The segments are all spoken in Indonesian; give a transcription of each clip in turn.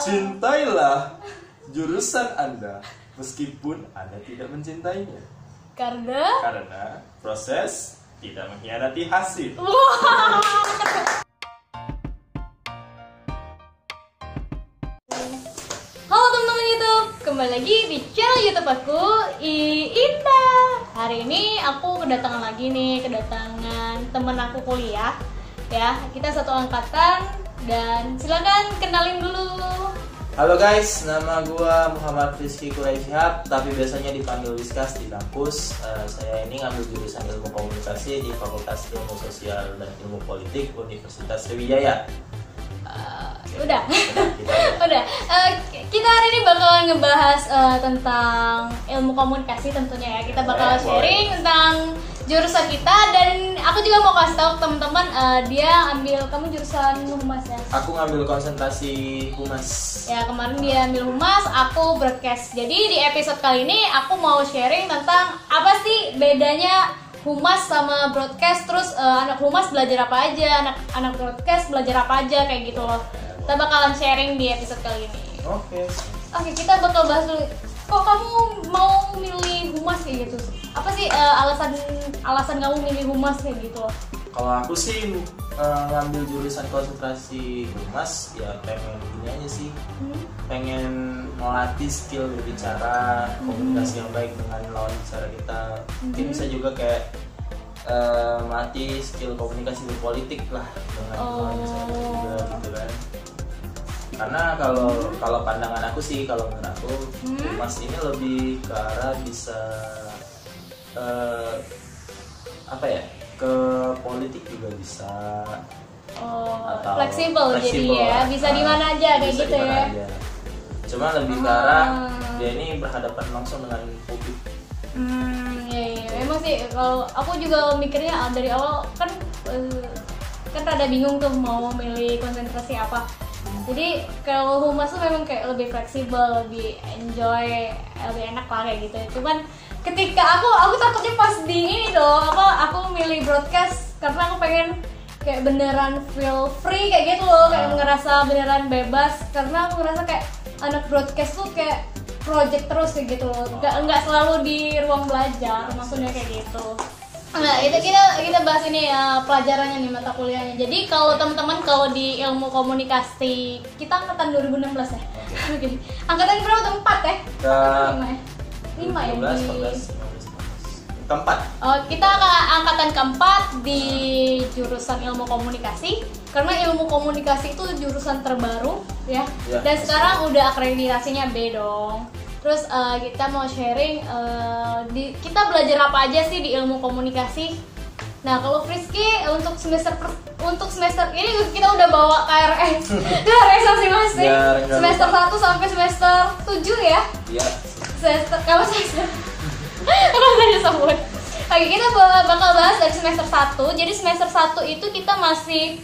Cintailah jurusan Anda meskipun Anda tidak mencintainya. Karena proses tidak mengkhianati hasil. Halo teman-teman YouTube, kembali lagi di channel YouTube aku, Iinda. Hari ini aku kedatangan teman aku kuliah. Ya, kita satu angkatan dan silakan kenalin dulu. Halo guys, nama gua Muhammad Rizky Quraishihab, tapi biasanya dipanggil Wiskas di kampus. Saya ini ngambil jurusan ilmu komunikasi di Fakultas Ilmu Sosial dan Ilmu Politik Universitas Sriwijaya. Udah. Kita hari ini bakal ngebahas tentang ilmu komunikasi tentunya ya. Kita bakal sharing tentang jurusan kita, dan aku juga mau kasih tahu teman-teman, kamu jurusan humas ya? Aku ngambil konsentrasi humas. Ya, kemarin dia ambil humas, aku broadcast. Jadi di episode kali ini aku mau sharing tentang apa sih bedanya humas sama broadcast, terus anak humas belajar apa aja, anak broadcast belajar apa aja, kayak gitu loh. Kita bakalan sharing di episode kali ini. Oke, kita bakal bahas dulu. Kok kamu mau milih humas kayak gitu? Apa sih alasan kamu milih humas kayak gitu? Kalau aku sih ngambil jurusan konsentrasi humas ya pengen gini aja sih. Pengen melatih skill berbicara, komunikasi yang baik dengan lawan bicara kita. Mungkin bisa juga kayak melatih skill komunikasi berpolitik lah dengan lawan bicara juga gitu kan. Karena kalau pandangan aku sih, kalau menurut aku humas ini lebih ke arah bisa ke politik juga bisa. Atau fleksibel jadi ya, bisa di mana aja kayak gitu ya. Cuma lebih ke arah dia ini berhadapan langsung dengan publik. Iya. Emang sih kalau aku juga mikirnya dari awal kan rada bingung tuh mau milih konsentrasi apa. Jadi kalau humas tuh memang kayak lebih fleksibel, lebih enjoy, lebih enak lah kayak gitu. Cuman ketika aku takutnya pas di ini aku milih broadcast karena aku pengen kayak beneran feel free kayak gitu loh, kayak ngerasa beneran bebas, karena aku ngerasa kayak anak broadcast tuh kayak project terus kayak gitu loh, nggak selalu di ruang belajar, maksudnya kayak gitu. Nah, itu kita bahas ini ya, pelajarannya nih, mata kuliahnya. Jadi kalau teman-teman kalau di ilmu komunikasi, kita angkatan 2016 ya. Oke. Angkatan berapa tuh? 4 ya? 5 ya? 15. Keempat. Kita angkatan keempat di jurusan ilmu komunikasi. Karena ilmu komunikasi itu jurusan terbaru ya. Dan sekarang udah akreditasinya B dong. Terus kita mau sharing kita belajar apa aja sih di ilmu komunikasi. Nah, kalau Frisky untuk semester ini kita udah bawa KRS masing-masing. Semester 1 sampai semester 7 ya? Iya. Kalau semester saya sebut. Oke, kita bakal bahas dari semester 1. Jadi semester 1 itu kita masih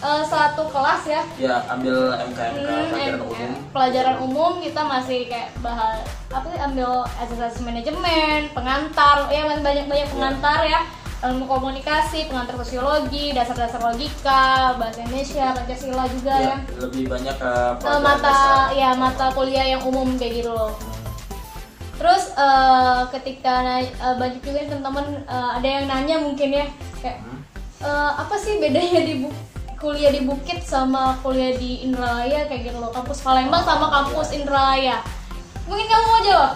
satu kelas ya. Ya, ambil MKMK pelajaran umum kita masih kayak bahas ambil asas manajemen, pengantar, ya banyak pengantar ya. Ilmu komunikasi, pengantar sosiologi, dasar-dasar logika, bahasa Indonesia, Pancasila juga ya. Lebih banyak ke mata kuliah yang umum kayak gitu loh. Terus ketika banyak juga teman-teman ada yang nanya mungkin ya kayak apa sih bedanya kuliah di Bukit sama kuliah di Indralaya kayak gitu loh, kampus Palembang sama kampus Indralaya. Mungkin kamu mau jawab?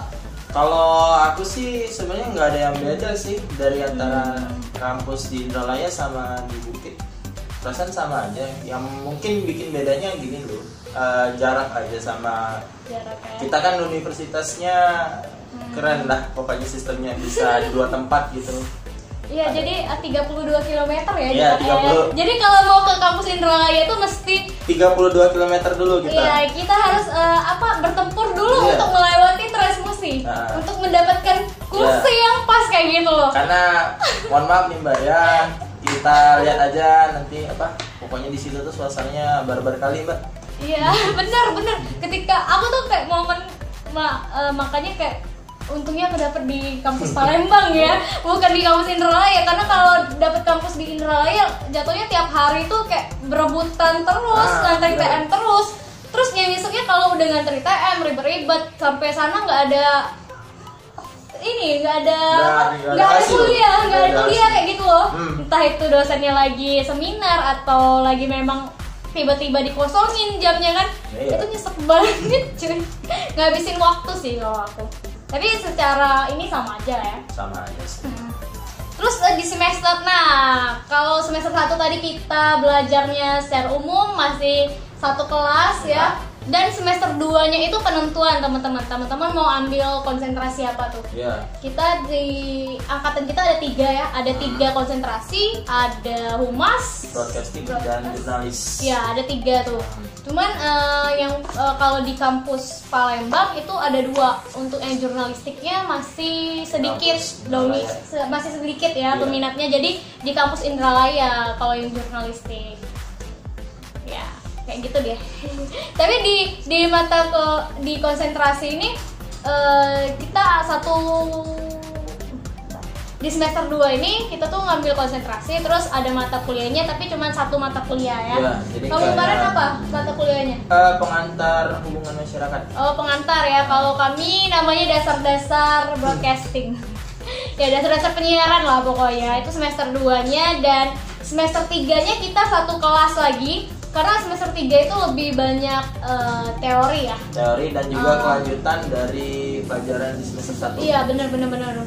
Kalau aku sih sebenarnya nggak ada yang beda sih dari antara kampus di Indralaya sama di Bukit. Perasaan sama aja. Yang mungkin bikin bedanya gini loh, jarak aja sama. Kita kan universitasnya keren lah, pokoknya sistemnya bisa di 2 tempat gitu. Iya, jadi 32 km ya. Iya, 30. Jadi kalau mau ke kampus Indralaya itu mesti 32 km dulu kita. Iya, kita harus bertempur dulu untuk melewati transmusi, untuk mendapatkan kursi yang pas kayak gitu loh. Karena mohon maaf nih Mbak ya, kita lihat aja nanti pokoknya di situ tuh suasananya barbar kali Mbak. Iya, benar. Ketika aku tuh kayak momen makanya kayak untungnya aku dapet di kampus Palembang ya, bukan di kampus Indralaya. Karena kalau dapet kampus di Indralaya, jatuhnya tiap hari tuh kayak berebutan terus, nganterin TM terus. Terus yang besoknya kalau udah nganter TM ribet-ribet sampai sana nggak ada kuliah kayak gitu loh. Entah itu dosennya lagi seminar atau lagi memang tiba-tiba dikosongin jamnya kan. Itu nyesek banget cuy, ngabisin waktu sih kalau aku. Tapi secara ini sama aja ya. Sama aja sih. Terus di semester, nah kalau semester 1 tadi kita belajarnya secara umum masih satu kelas ya. Dan semester 2-nya itu penentuan teman-teman. Teman-teman mau ambil konsentrasi apa tuh? Iya. Kita di angkatan kita ada 3 ya. Ada 3 konsentrasi, ada humas, broadcasting dan jurnalis. Ya, ada 3 tuh. Cuman kalau di kampus Palembang itu ada 2. Untuk yang jurnalistiknya masih sedikit masih sedikit ya peminatnya. Jadi di kampus Indralaya kalau yang jurnalistik. Ya, kayak gitu deh. Tapi di di konsentrasi ini kita di semester 2 ini kita tuh ngambil konsentrasi, terus ada mata kuliahnya tapi cuma 1 mata kuliah ya. Jadi kamu kemarin apa mata kuliahnya? Pengantar hubungan masyarakat. Oh, pengantar ya. Kalau kami namanya dasar-dasar broadcasting. Ya, dasar-dasar penyiaran lah pokoknya. Itu semester 2-nya, dan semester 3-nya kita satu kelas lagi. Karena semester 3 itu lebih banyak teori ya. Teori dan juga kelanjutan dari pelajaran di semester 1. Iya, benar.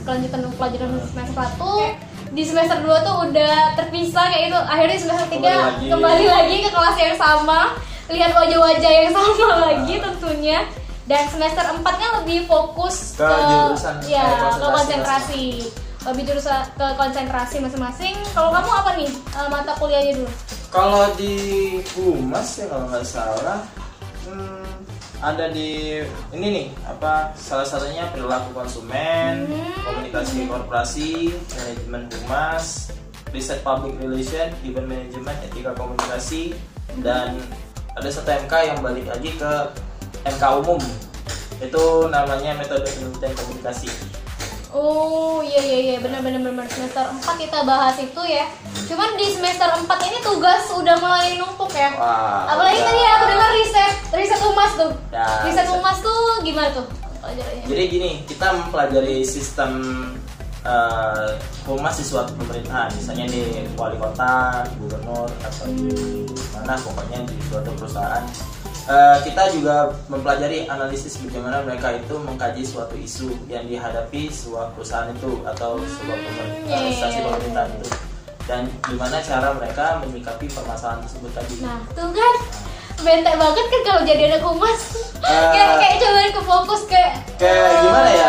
Kelanjutan pelajaran semester 1. Di semester 2 tuh udah terpisah kayak itu. Akhirnya semester 3 kembali lagi ke kelas yang sama, lihat wajah-wajah yang sama lagi tentunya. Dan semester 4-nya lebih fokus ke jurusan ke konsentrasi. Lebih jurusan ke konsentrasi masing-masing. Kalau kamu apa nih mata kuliahnya dulu? Kalau di humas ya kalau nggak salah ada di ini nih salah satunya perilaku konsumen, komunikasi korporasi, manajemen humas, riset public relation, event management, etika komunikasi, dan ada 1 MK yang balik lagi ke MK umum, itu namanya metode penelitian komunikasi. Oh iya benar semester 4 kita bahas itu ya. Cuman di semester 4 ini tugas udah mulai numpuk ya. Apalagi tadi aku dengar riset humas tuh. Riset humas tuh gimana tuh pelajarannya? Jadi gini, kita mempelajari sistem humas di suatu pemerintahan, misalnya di wali kota, gubernur, atau di mana pokoknya di suatu perusahaan. Kita juga mempelajari analisis bagaimana mereka itu mengkaji suatu isu yang dihadapi sebuah perusahaan itu atau sebuah instansi pemerintahan itu, dan gimana cara mereka menyikapi permasalahan tersebut tadi. Nah, tuh kan benteng banget kan kalau jadi anak humas. Kayak coba ke fokus kayak gimana ya?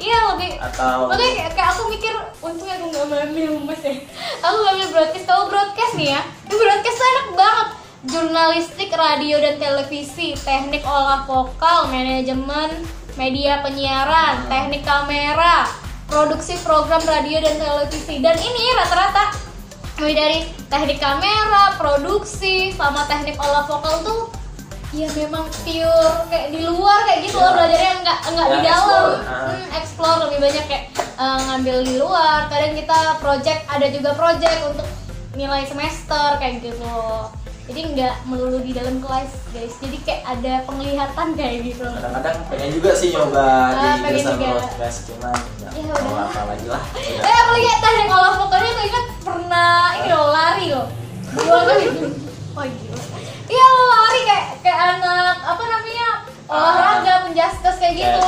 Iya lebih. Atau makanya kayak aku mikir, untungnya aku nggak ngambil humas ya. Aku ngambil broadcast. Kalau broadcast nih ya, ini broadcast tuh enak banget. Jurnalistik, radio dan televisi, teknik olah vokal, manajemen media penyiaran, teknik kamera, produksi program radio dan televisi. Dan ini rata-rata mulai dari teknik kamera, produksi, sama teknik olah vokal tuh ya memang pure kayak di luar kayak gitu loh, belajarnya nggak di dalam. Explore lebih banyak kayak ngambil di luar. Kadang kita ada juga project untuk nilai semester kayak gitu. Jadi nggak melulu di dalam kelas guys, jadi kayak ada penglihatan kayak gitu. Kadang-kadang pengen juga sih nyoba di jurusan broadcast, cuman nggak mau apa lagi lah. Apalagi teknik olah vokalnya tuh ingat pernah ini loh, lari loh 2 kali. Oh gila. Iya lari kayak anak apa namanya olahraga penjaskas kayak gitu.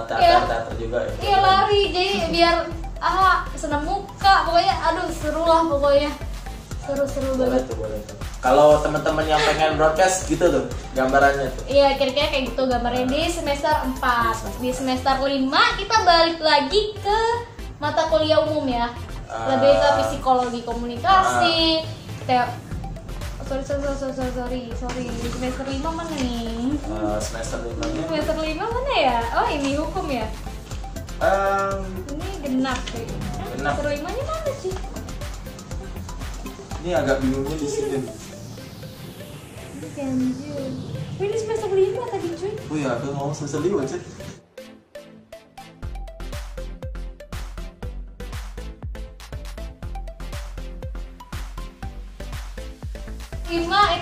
Teater juga. Iya lari, jadi biar senam muka, pokoknya aduh seru lah pokoknya. Seru banget. Boleh tuh. Kalau teman-teman yang pengen broadcast gitu tuh gambarannya tuh. Iya, kira-kira kayak gitu gambarnya di semester 4. Di semester 5 kita balik lagi ke mata kuliah umum ya. Lebih ke psikologi komunikasi. Sorry. Semester 5 mana nih? Semester 5-nya. Semester 5 mana ya? Oh, ini hukum ya? Ini genap sih. Semester 5-nya mana sih? Ini agak bingungnya di sini. Anjir. Ini semester 5 tadi cuy. Oh iya, aku mau semester 5 cuy.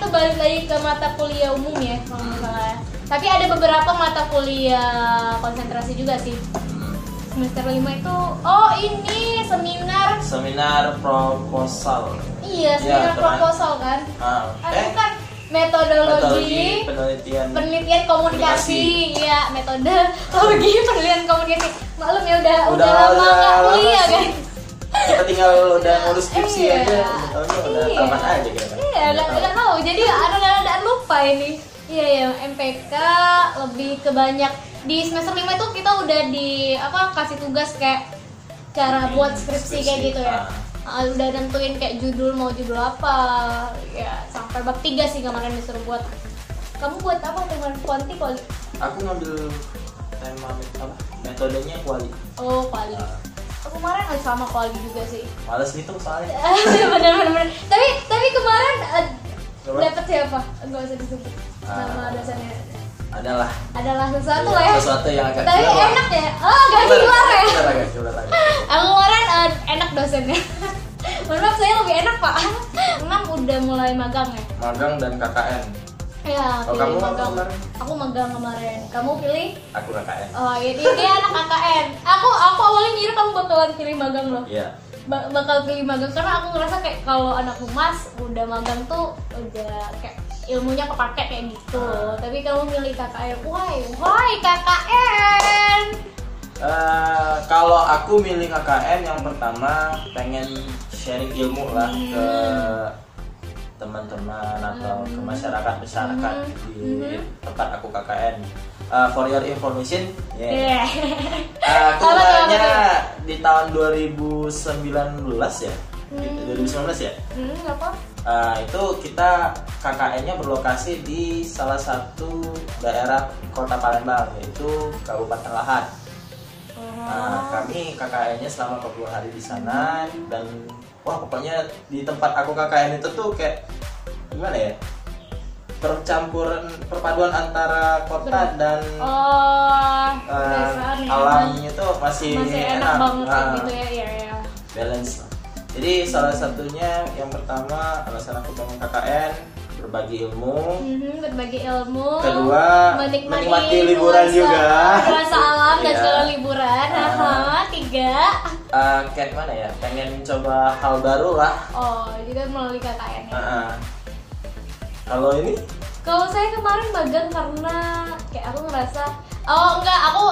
Itu balik lagi ke mata kuliah umum ya kalau nggak salah. Tapi ada beberapa mata kuliah konsentrasi juga sih. Semester 5 itu, oh ini seminar proposal. Iya, seminar proposal kan? Bukan metodologi penelitian komunikasi. Iya, metodologi penelitian komunikasi. Maklum ya udah lama nggak kuliah kan. Kita tinggal udah ngurus skripsi aja, udah tamat aja gitu. Iya, nggak tahu. Jadi ada lupa ini. Iya, MPK lebih ke banyak di semester 5 itu kita udah kasih tugas kayak cara buat skripsi kayak gitu ya. Udah nentuin kayak mau judul apa ya, sampai bab 3 sih kemarin disuruh buat. Kamu buat apa kemarin? Kuanti, kuali? Aku ngambil tema metodenya kuali. Oh, kuali. Aku kemarin sama kuali juga sih. Males ngitung soalnya. bener. Tapi kemarin dapat siapa? Enggak usah disebut nama dosennya. Adalah sesuatu lah ya. Sesuatu yang agak tapi gila enak ya. Oh, gak gila ya. Aku kemarin enak dosennya. Menurut saya lebih enak, Pak. Emang udah mulai magang ya? Magang dan KKN. Iya, kamu magang. Aku magang kemarin. Kamu pilih? Aku KKN. Oh, iya, dia anak KKN. Aku awalnya ngira kamu bakalan pilih magang loh. Iya. Bakal pilih magang karena aku ngerasa kayak kalau anak humas udah magang tuh udah kayak ilmunya kepake kayak gitu. Tapi kamu milih KKN. Why KKN? Kalau aku milih KKN yang pertama pengen sharing ilmu lah ke teman-teman atau ke masyarakat di tempat aku KKN. For your information, aku mulainya di tahun 2019 ya. 2019 ya? Apa? Itu kita KKN-nya berlokasi di salah satu daerah Kota Palembang, yaitu Kabupaten Lahat. Kami KKN-nya selama 40 hari di sana, dan pokoknya di tempat aku KKN itu tuh kayak gimana ya, perpaduan antara kota dan alamnya tuh masih enak banget gitu ya. Balance. Jadi salah satunya yang pertama alasan aku pengen KKN berbagi ilmu. Kedua, menikmati liburan juga. Rasa alam dan segala liburan. 3. Kayak mana ya? Pengen coba hal baru lah. Oh, jadi melalui KKN ya. Kalau ini? Kalau saya kemarin magang karena kayak aku ngerasa,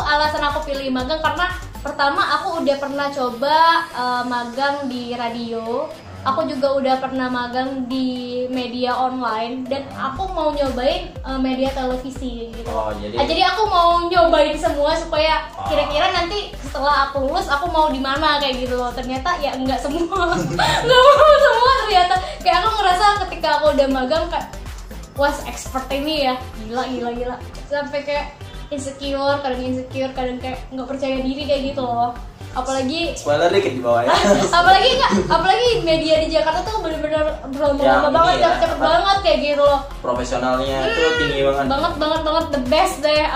alasan aku pilih magang karena pertama aku udah pernah coba magang di radio. Aku juga udah pernah magang di media online dan aku mau nyobain media televisi gitu. Jadi aku mau nyobain semua supaya kira-kira nanti setelah aku lulus aku mau di mana kayak gitu loh. Ternyata ya enggak semua. Enggak mau semua ternyata. Kayak aku ngerasa ketika aku udah magang kayak wah, expert ini ya. Gila. Sampai kayak kadang kayak nggak percaya diri kayak gitu loh. Apalagi spoiler dikit di bawah ya. apalagi media di Jakarta tuh bener-bener berlomba-lomba banget, cepet banget kayak gitu loh. Profesionalnya tuh tinggi banget, the best deh.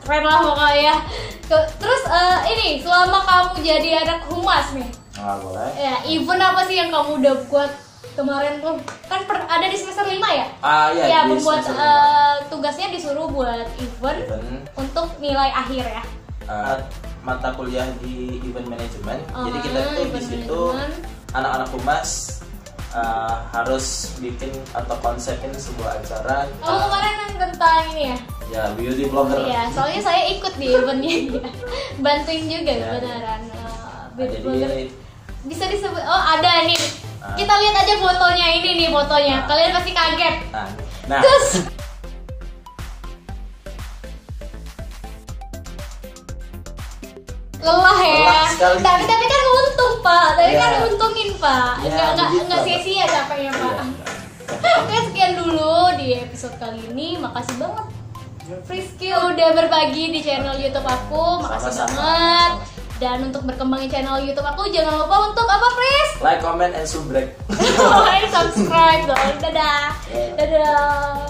Keren lah pokoknya. Terus ini selama kamu jadi anak humas nih, boleh ya, event apa sih yang kamu udah buat kemarin tuh? Kan ada di semester 5 ya? Iya, membuat tugasnya disuruh buat event untuk nilai akhir ya. Mata kuliah di event management. Jadi kita tuh di situ anak-anak humas harus bikin atau konsepin sebuah acara. Kemarin yang tentang ini ya? Ya, beauty blogger. Iya, soalnya saya ikut di eventnya dia. Bantuin juga beneran. Beauty blogger. Bisa disebut, ada nih. Kita lihat aja fotonya ini nih fotonya. Kalian pasti kaget. Nah. Terus lelah ya. Tapi kan untung, Pak. Kan untungin, Pak. Enggak sia-sia capeknya, Pak. Oke, sekian dulu di episode kali ini. Makasih banget Frisky udah berbagi di channel YouTube aku. Makasih banget. Dan untuk berkembangin channel YouTube aku, jangan lupa untuk apa, Fris? Like, comment, and subscribe. Subscribe dong. Dadah.